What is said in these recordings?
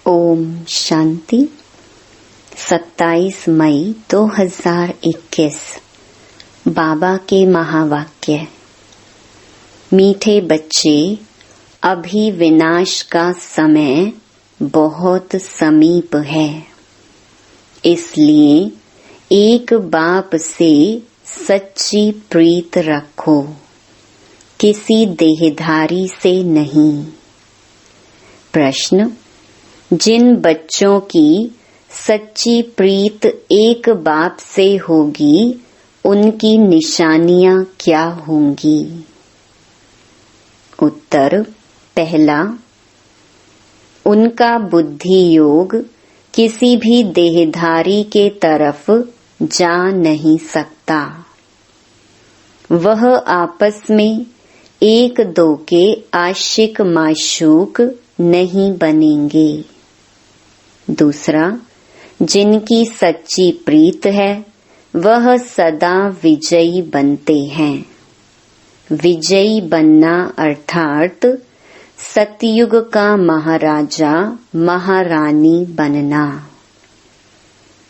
ओम शांति। 27 मई 2021 बाबा के महावाक्य। मीठे बच्चे, अभी विनाश का समय बहुत समीप है। इसलिए एक बाप से सच्ची प्रीत रखो, किसी देहधारी से नहीं। प्रश्न: जिन बच्चों की सच्ची प्रीत एक बाप से होगी, उनकी निशानियां क्या होंगी? उत्तर: पहला, उनका बुद्धि योग किसी भी देहधारी के तरफ जा नहीं सकता। वह आपस में एक दो के आशिक माशूक नहीं बनेंगे। दूसरा, जिनकी सच्ची प्रीत है वह सदा विजयी बनते हैं। विजयी बनना अर्थात सतयुग का महाराजा महारानी बनना।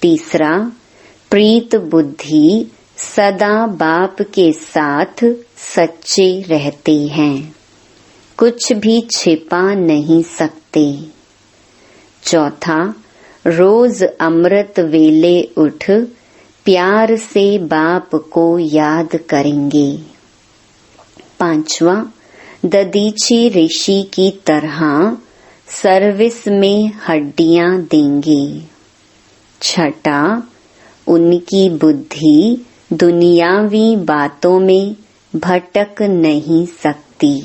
तीसरा, प्रीत बुद्धि सदा बाप के साथ सच्चे रहते हैं, कुछ भी छिपा नहीं सकते। चौथा, रोज अमृत वेले उठ प्यार से बाप को याद करेंगे। पांचवा, ददीची ऋषि की तरह सर्विस में हड्डियां देंगे। छठा, उनकी बुद्धि दुनियावी बातों में भटक नहीं सकती।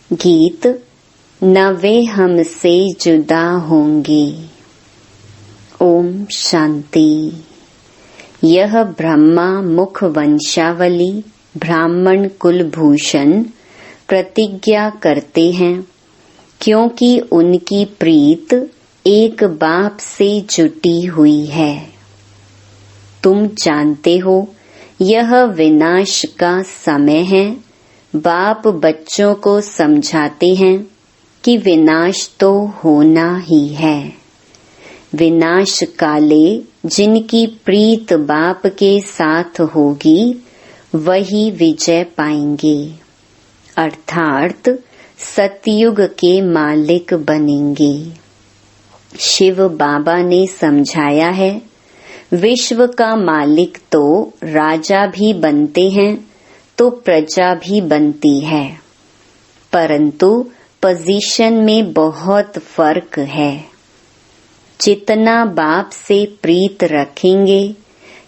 गीत: न वे हमसे जुदा होंगे। ओम शांति। यह ब्रह्मा मुख वंशावली ब्राह्मण कुलभूषण प्रतिज्ञा करते हैं, क्योंकि उनकी प्रीत एक बाप से जुटी हुई है। तुम जानते हो यह विनाश का समय है। बाप बच्चों को समझाते हैं कि विनाश तो होना ही है। विनाश काले जिनकी प्रीत बाप के साथ होगी वही विजय पाएंगे, अर्थात सतयुग के मालिक बनेंगे। शिव बाबा ने समझाया है, विश्व का मालिक तो राजा भी बनते हैं तो प्रजा भी बनती है, परंतु पोजीशन में बहुत फर्क है। जितना बाप से प्रीत रखेंगे,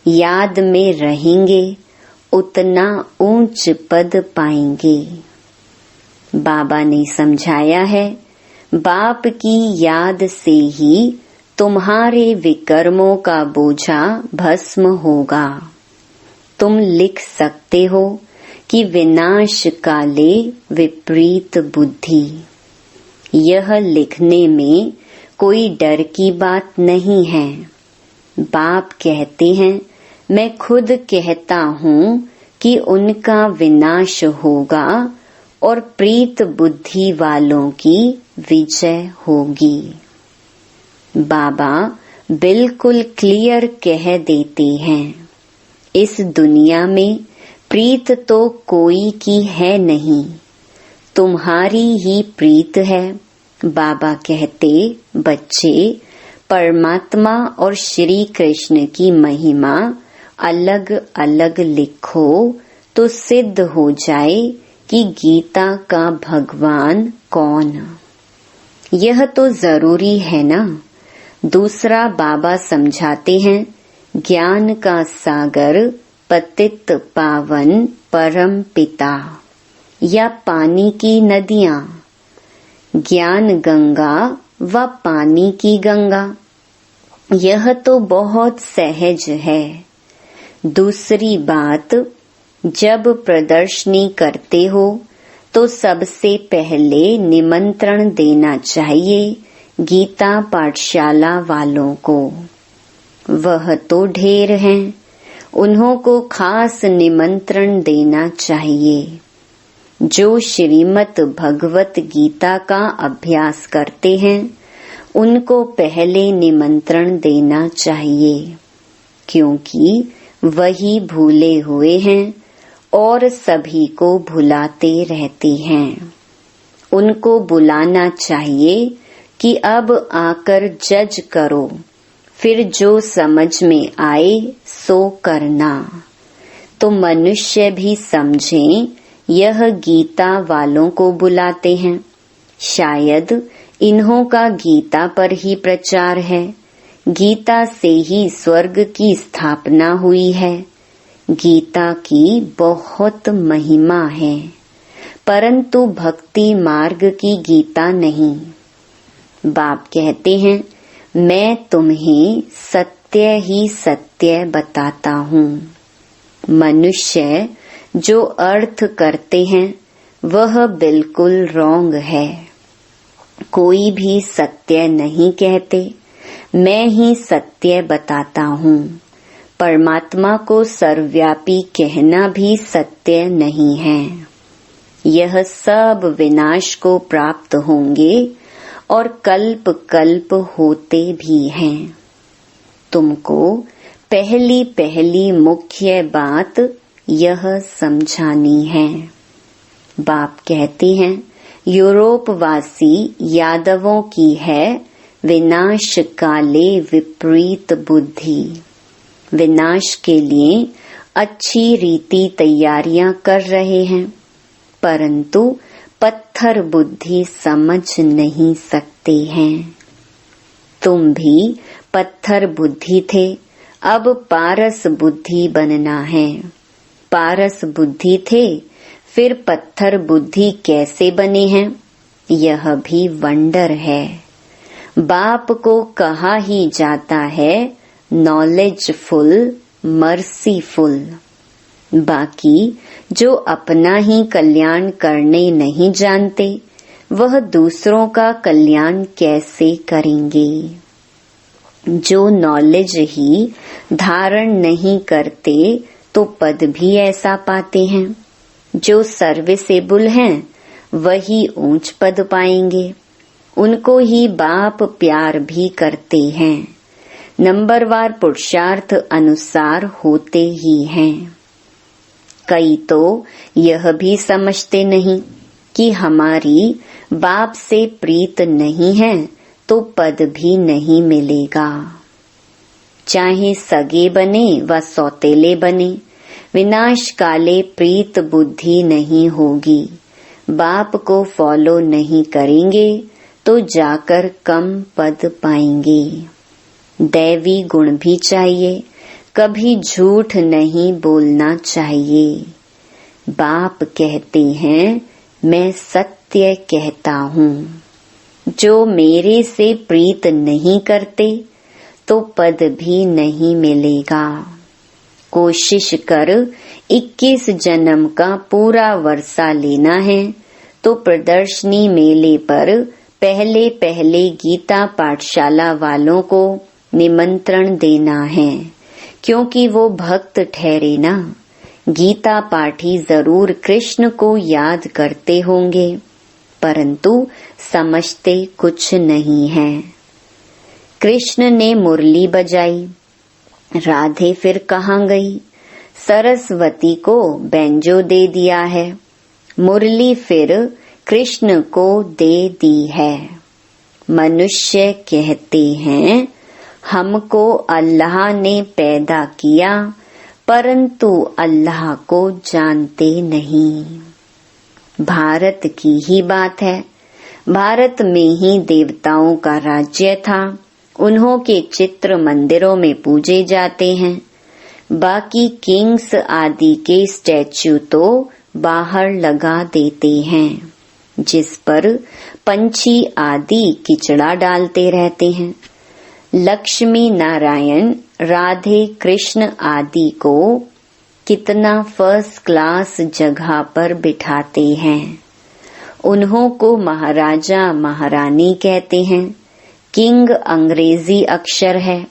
याद में रहेंगे, उतना ऊंच पद पाएंगे। बाबा ने समझाया है, बाप की याद से ही तुम्हारे विकर्मों का बोझा भस्म होगा। तुम लिख सकते हो कि विनाश काले विपरीत बुद्धि। यह लिखने में कोई डर की बात नहीं है। बाप कहते हैं, मैं खुद कहता हूँ कि उनका विनाश होगा और प्रीत बुद्धि वालों की विजय होगी। बाबा बिल्कुल क्लियर कह देते हैं, इस दुनिया में प्रीत तो कोई की है नहीं, तुम्हारी ही प्रीत है। बाबा कहते, बच्चे, परमात्मा और श्री कृष्ण की महिमा अलग अलग लिखो तो सिद्ध हो जाए कि गीता का भगवान कौन। यह तो जरूरी है ना। दूसरा, बाबा समझाते हैं, ज्ञान का सागर पतित पावन परम पिता या पानी की नदियाँ, ज्ञान गंगा व पानी की गंगा, यह तो बहुत सहज है। दूसरी बात, जब प्रदर्शनी करते हो तो सबसे पहले निमंत्रण देना चाहिए गीता पाठशाला वालों को। वह तो ढेर हैं, उन्हों को खास निमंत्रण देना चाहिए। जो श्रीमद् भगवत गीता का अभ्यास करते हैं उनको पहले निमंत्रण देना चाहिए, क्योंकि वही भूले हुए हैं और सभी को भुलाते रहते हैं। उनको बुलाना चाहिए कि अब आकर जज करो, फिर जो समझ में आए सो करना। तो मनुष्य भी समझें यह गीता वालों को बुलाते हैं। शायद इन्हों का गीता पर ही प्रचार है। गीता से ही स्वर्ग की स्थापना हुई है। गीता की बहुत महिमा है, परंतु भक्ति मार्ग की गीता नहीं। बाप कहते हैं, मैं तुम्हें सत्य ही सत्य बताता हूँ। मनुष्य जो अर्थ करते हैं वह बिल्कुल रॉन्ग है। कोई भी सत्य नहीं कहते, मैं ही सत्य बताता हूँ। परमात्मा को सर्वव्यापी कहना भी सत्य नहीं है। यह सब विनाश को प्राप्त होंगे और कल्प कल्प होते भी हैं। तुमको पहली पहली मुख्य बात यह समझानी है। बाप कहते हैं, यूरोपवासी यादवों की है विनाश काले विपरीत बुद्धि। विनाश के लिए अच्छी रीति तैयारियां कर रहे हैं, परंतु पत्थर बुद्धि समझ नहीं सकते हैं। तुम भी पत्थर बुद्धि थे, अब पारस बुद्धि बनना है। पारस बुद्धि थे, फिर पत्थर बुद्धि कैसे बने हैं, यह भी वंडर है। बाप को कहा ही जाता है नॉलेजफुल, मर्सीफुल। बाकी जो अपना ही कल्याण करने नहीं जानते, वह दूसरों का कल्याण कैसे करेंगे। जो नॉलेज ही धारण नहीं करते तो पद भी ऐसा पाते हैं। जो सर्विसेबल हैं वही ऊंच पद पाएंगे। उनको ही बाप प्यार भी करते हैं। नंबरवार पुरुषार्थ अनुसार होते ही हैं। कई तो यह भी समझते नहीं कि हमारी बाप से प्रीत नहीं है तो पद भी नहीं मिलेगा। चाहे सगे बने व सौतेले बने, विनाश काले प्रीत बुद्धि नहीं होगी। बाप को फॉलो नहीं करेंगे तो जाकर कम पद पाएंगे। दैवी गुण भी चाहिए, कभी झूठ नहीं बोलना चाहिए। बाप कहते हैं, मैं सत्य कहता हूँ। जो मेरे से प्रीत नहीं करते तो पद भी नहीं मिलेगा। कोशिश कर 21 जन्म का पूरा वर्षा लेना है तो प्रदर्शनी मेले पर पहले पहले गीता पाठशाला वालों को निमंत्रण देना है, क्योंकि वो भक्त ठहरे ना। गीता पाठी जरूर कृष्ण को याद करते होंगे, परंतु समझते कुछ नहीं है। कृष्ण ने मुरली बजाई, राधे फिर कहाँ गई? सरस्वती को बैंजो दे दिया है, मुरली फिर कृष्ण को दे दी है। मनुष्य कहते हैं, हमको अल्लाह ने पैदा किया, परंतु अल्लाह को जानते नहीं। भारत की ही बात है। भारत में ही देवताओं का राज्य था। उन्हों के चित्र मंदिरों में पूजे जाते हैं। बाकी किंग्स आदि के स्टैच्यू तो बाहर लगा देते हैं, जिस पर पंछी आदि किचड़ा डालते रहते हैं। लक्ष्मी नारायण, राधे कृष्ण आदि को कितना फर्स्ट क्लास जगह पर बिठाते हैं। उन्हों को महाराजा महारानी कहते हैं। किंग अंग्रेजी अक्षर है।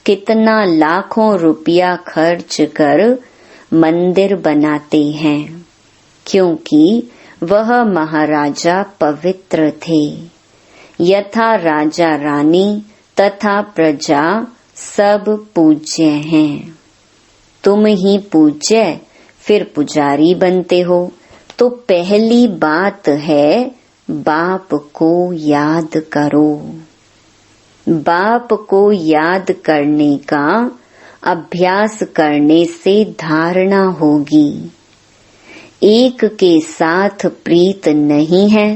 कितना लाखों रुपया खर्च कर मंदिर बनाते हैं, क्योंकि वह महाराजा पवित्र थे। यथा राजा रानी तथा प्रजा सब पूज्य हैं। तुम ही पूज्य फिर पुजारी बनते हो। तो पहली बात है बाप को याद करो। बाप को याद करने का अभ्यास करने से धारणा होगी। एक के साथ प्रीत नहीं है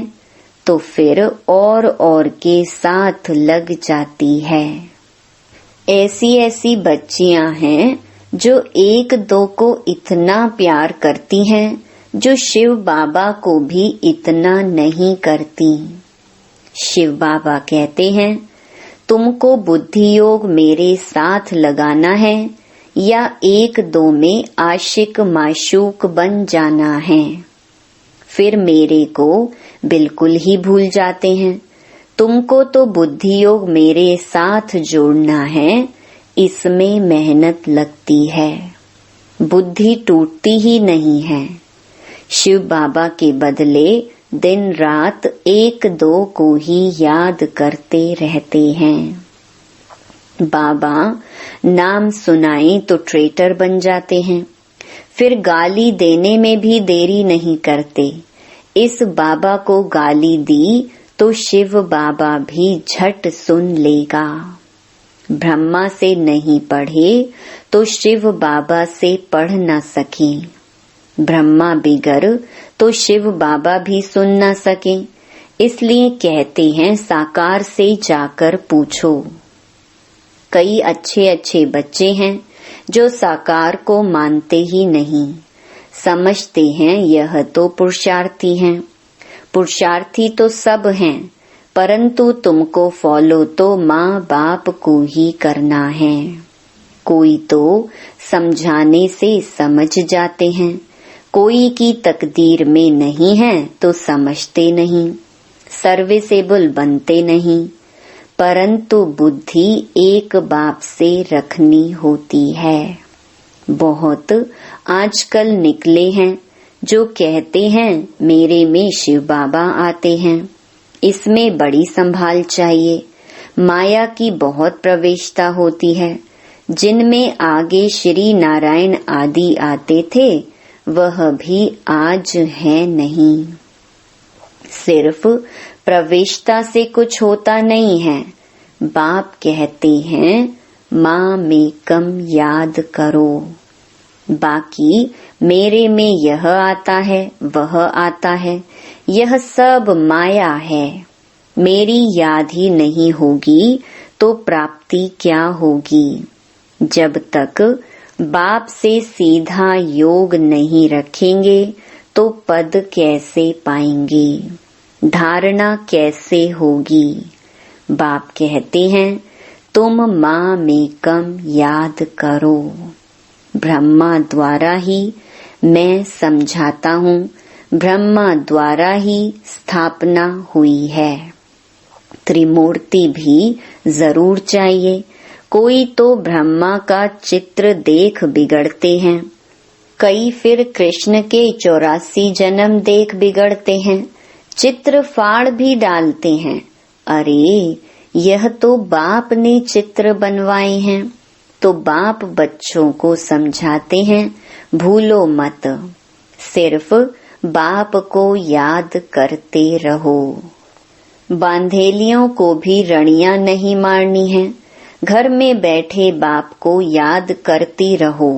तो फिर और के साथ लग जाती है। ऐसी बच्चियां हैं जो एक दो को इतना प्यार करती हैं जो शिव बाबा को भी इतना नहीं करती। शिव बाबा कहते हैं तुमको बुद्धि योग मेरे साथ लगाना है या एक दो में आशिक माशूक बन जाना है। फिर मेरे को बिल्कुल ही भूल जाते हैं। तुमको तो बुद्धि योग मेरे साथ जोड़ना है, इसमें मेहनत लगती है। बुद्धि टूटती ही नहीं है। शिव बाबा के बदले दिन रात एक दो को ही याद करते रहते हैं। बाबा नाम सुनाए तो ट्रेटर बन जाते हैं, फिर गाली देने में भी देरी नहीं करते। इस बाबा को गाली दी तो शिव बाबा भी झट सुन लेगा। ब्रह्मा से नहीं पढ़े तो शिव बाबा से पढ़ न सके। ब्रह्मा बिगर तो शिव बाबा भी सुन न सके। इसलिए कहते हैं साकार से जाकर पूछो। कई अच्छे बच्चे हैं जो साकार को मानते ही नहीं, समझते हैं यह तो पुरुषार्थी हैं। पुरुषार्थी तो सब हैं, परंतु तुमको फॉलो तो माँ बाप को ही करना है। कोई तो समझाने से समझ जाते हैं, कोई की तकदीर में नहीं है तो समझते नहीं, सर्विसेबल बनते नहीं। परंतु बुद्धि एक बाप से रखनी होती है। बहुत आजकल निकले हैं जो कहते हैं मेरे में शिव बाबा आते हैं। इसमें बड़ी संभाल चाहिए। माया की बहुत प्रवेशता होती है। जिनमें आगे श्री नारायण आदि आते थे वह भी आज है नहीं। सिर्फ प्रवेशता से कुछ होता नहीं है। बाप कहते हैं माँ में कम याद करो। बाकी मेरे में यह आता है वह आता है, यह सब माया है। मेरी याद ही नहीं होगी तो प्राप्ति क्या होगी। जब तक बाप से सीधा योग नहीं रखेंगे तो पद कैसे पाएंगे, धारणा कैसे होगी। बाप कहते हैं तुम माँ में कम याद करो। ब्रह्मा द्वारा ही मैं समझाता हूँ, ब्रह्मा द्वारा ही स्थापना हुई है। त्रिमूर्ति भी जरूर चाहिए। कोई तो ब्रह्मा का चित्र देख बिगड़ते हैं, कई फिर कृष्ण के 84 जन्म देख बिगड़ते हैं, चित्र फाड़ भी डालते हैं। अरे यह तो बाप ने चित्र बनवाए हैं। तो बाप बच्चों को समझाते हैं भूलो मत, सिर्फ बाप को याद करते रहो। बांधेलियों को भी रणियां नहीं मारनी है। घर में बैठे बाप को याद करती रहो।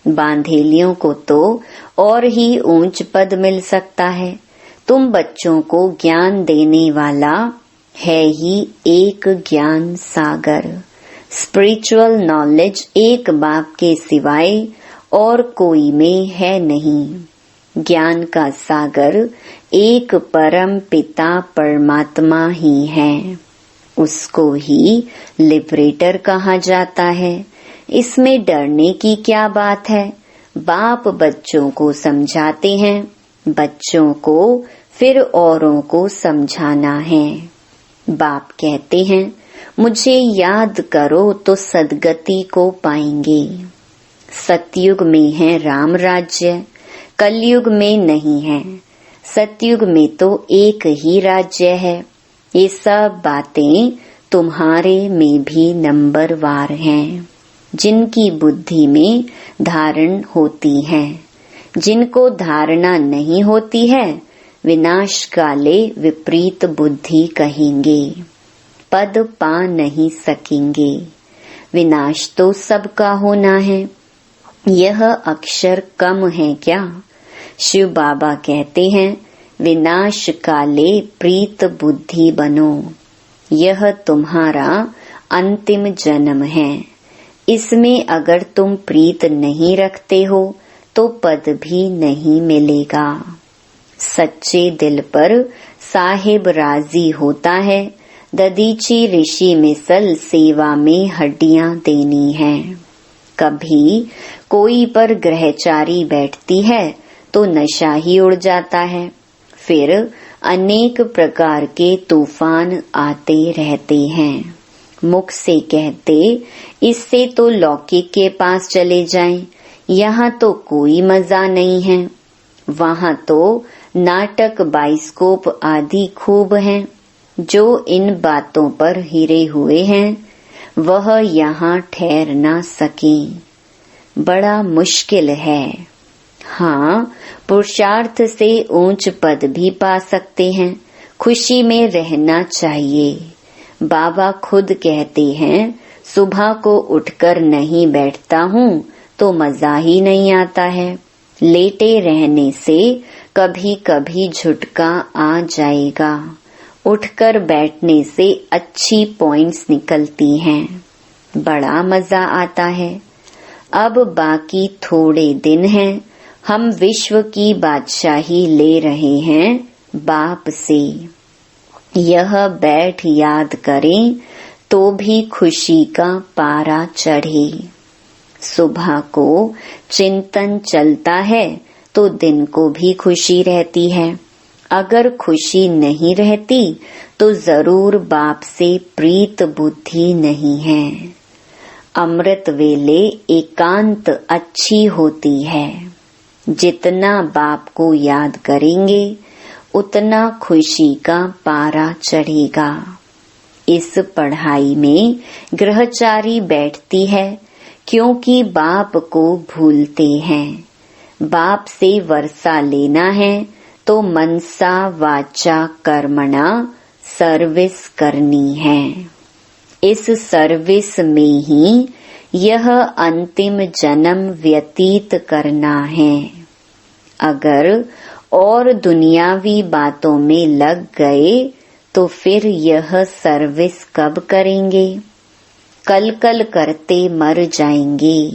बांधेलियों को तो और ही ऊंच पद मिल सकता है। तुम बच्चों को ज्ञान देने वाला है ही एक ज्ञान सागर। स्पिरिचुअल नॉलेज एक बाप के सिवाय और कोई में है नहीं। ज्ञान का सागर एक परम पिता परमात्मा ही है। उसको ही लिबरेटर कहा जाता है। इसमें डरने की क्या बात है। बाप बच्चों को समझाते हैं, बच्चों को फिर औरों को समझाना है। बाप कहते हैं मुझे याद करो तो सदगति को पाएंगे। सतयुग में है राम राज्य, कलयुग में नहीं है। सतयुग में तो एक ही राज्य है। ये सब बातें तुम्हारे में भी नंबरवार हैं, जिनकी बुद्धि में धारण होती है। जिनको धारणा नहीं होती है, विनाश काले विपरीत बुद्धि कहेंगे, पद पा नहीं सकेंगे। विनाश तो सबका होना है, यह अक्षर कम है क्या? शिव बाबा कहते हैं, विनाश काले प्रीत बुद्धि बनो। यह तुम्हारा अंतिम जन्म है। इसमें अगर तुम प्रीत नहीं रखते हो तो पद भी नहीं मिलेगा। सच्चे दिल पर साहिब राजी होता है। ददीची ऋषि मिसल सेवा में हड्डियां देनी है। कभी कोई पर ग्रहचारी बैठती है तो नशा ही उड़ जाता है। फिर अनेक प्रकार के तूफान आते रहते हैं। मुख से कहते, इससे तो लौकिक के पास चले जाएं, यहाँ तो कोई मजा नहीं है। वहाँ तो नाटक, बाइस्कोप आदि खूब हैं। जो इन बातों पर हिरे हुए हैं, वह यहाँ ठहर ना सके। बड़ा मुश्किल है। हाँ, पुरुषार्थ से ऊंच पद भी पा सकते हैं। खुशी में रहना चाहिए। बाबा खुद कहते हैं, सुबह को उठकर नहीं बैठता हूँ तो मजा ही नहीं आता है। लेटे रहने से कभी कभी झुटका आ जाएगा। उठकर बैठने से अच्छी पॉइंट्स निकलती हैं। बड़ा मजा आता है। अब बाकी थोड़े दिन हैं। हम विश्व की बादशाही ले रहे हैं बाप से। यह बैठ याद करें तो भी खुशी का पारा चढ़े। सुबह को चिंतन चलता है तो दिन को भी खुशी रहती है। अगर खुशी नहीं रहती तो जरूर बाप से प्रीत बुद्धि नहीं है। अमृत वेले एकांत अच्छी होती है। जितना बाप को याद करेंगे उतना खुशी का पारा चढ़ेगा। इस पढ़ाई में ग्रहचारी बैठती है क्योंकि बाप को भूलते हैं। बाप से वर्षा लेना है तो मनसा वाचा कर्मणा सर्विस करनी है। इस सर्विस में ही यह अंतिम जन्म व्यतीत करना है। अगर और दुनियावी बातों में लग गए तो फिर यह सर्विस कब करेंगे? कल कल करते मर जाएंगे।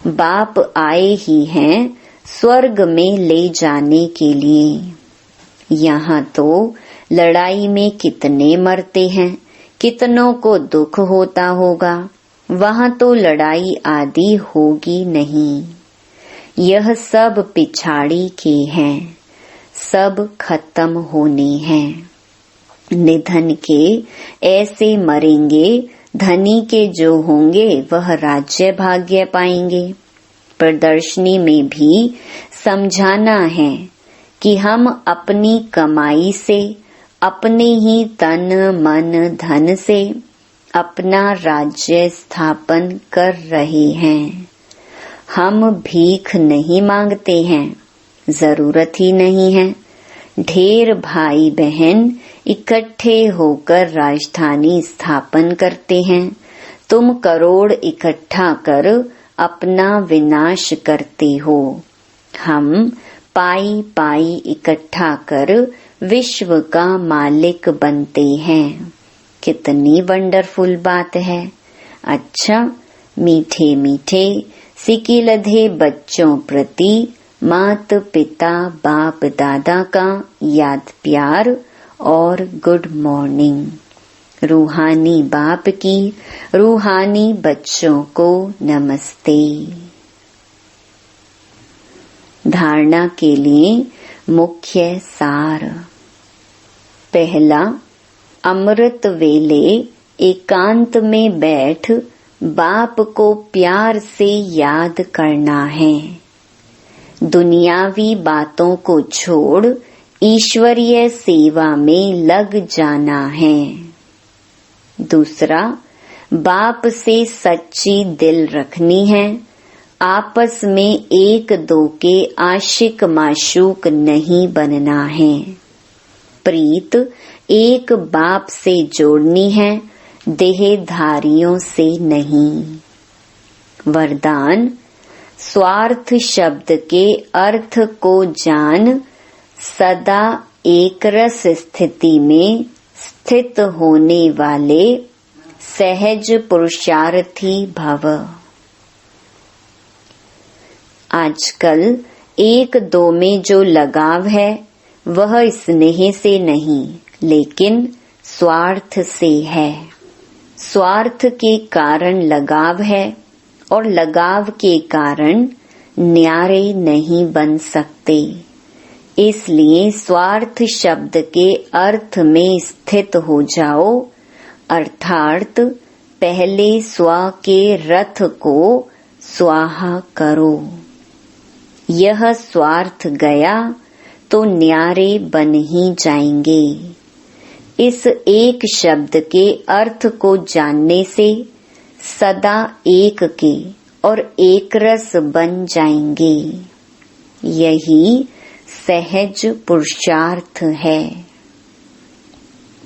बाप आए ही हैं स्वर्ग में ले जाने के लिए। यहाँ तो लड़ाई में कितने मरते हैं, कितनों को दुख होता होगा। वहाँ तो लड़ाई आदि होगी नहीं। यह सब पिछाड़ी के हैं, सब खत्म होने हैं। निधन के ऐसे मरेंगे, धनी के जो होंगे वह राज्य भाग्य पाएंगे। प्रदर्शनी में भी समझाना है कि हम अपनी कमाई से, अपने ही तन मन धन से अपना राज्य स्थापन कर रहे हैं। हम भीख नहीं मांगते हैं, जरूरत ही नहीं है। ढेर भाई बहन इकट्ठे होकर राजधानी स्थापन करते हैं। तुम करोड़ इकट्ठा कर अपना विनाश करते हो। हम पाई पाई इकट्ठा कर विश्व का मालिक बनते हैं। कितनी वंडरफुल बात है। अच्छा, मीठे मीठे सिकिलधे बच्चों प्रति मात पिता बाप दादा का याद प्यार और गुड मॉर्निंग। रूहानी बाप की रूहानी बच्चों को नमस्ते। धारणा के लिए मुख्य सार। पहला, अमृत वेले एकांत में बैठ बाप को प्यार से याद करना है। दुनियावी बातों को छोड़ ईश्वरीय सेवा में लग जाना है। दूसरा, बाप से सच्ची दिल रखनी है। आपस में एक दो के आशिक माशूक नहीं बनना है। प्रीत एक बाप से जोड़नी है, देहधारियों से नहीं। वरदान, स्वार्थ शब्द के अर्थ को जान, सदा एकरस स्थिति में स्थित होने वाले सहज पुरुषार्थी भव। आजकल एक दो में जो लगाव है वह स्नेह से नहीं लेकिन स्वार्थ से है। स्वार्थ के कारण लगाव है और लगाव के कारण न्यारे नहीं बन सकते। इसलिए स्वार्थ शब्द के अर्थ में स्थित हो जाओ, अर्थात पहले स्व के रथ को स्वाहा करो। यह स्वार्थ गया तो न्यारे बन ही जाएंगे। इस एक शब्द के अर्थ को जानने से सदा एक के और एक रस बन जाएंगे। यही सहज पुरुषार्थ है।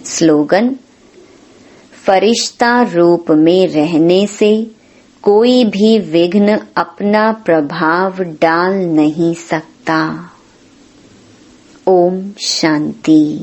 स्लोगन, फरिश्ता रूप में रहने से कोई भी विघ्न अपना प्रभाव डाल नहीं सकता। ओम शांति।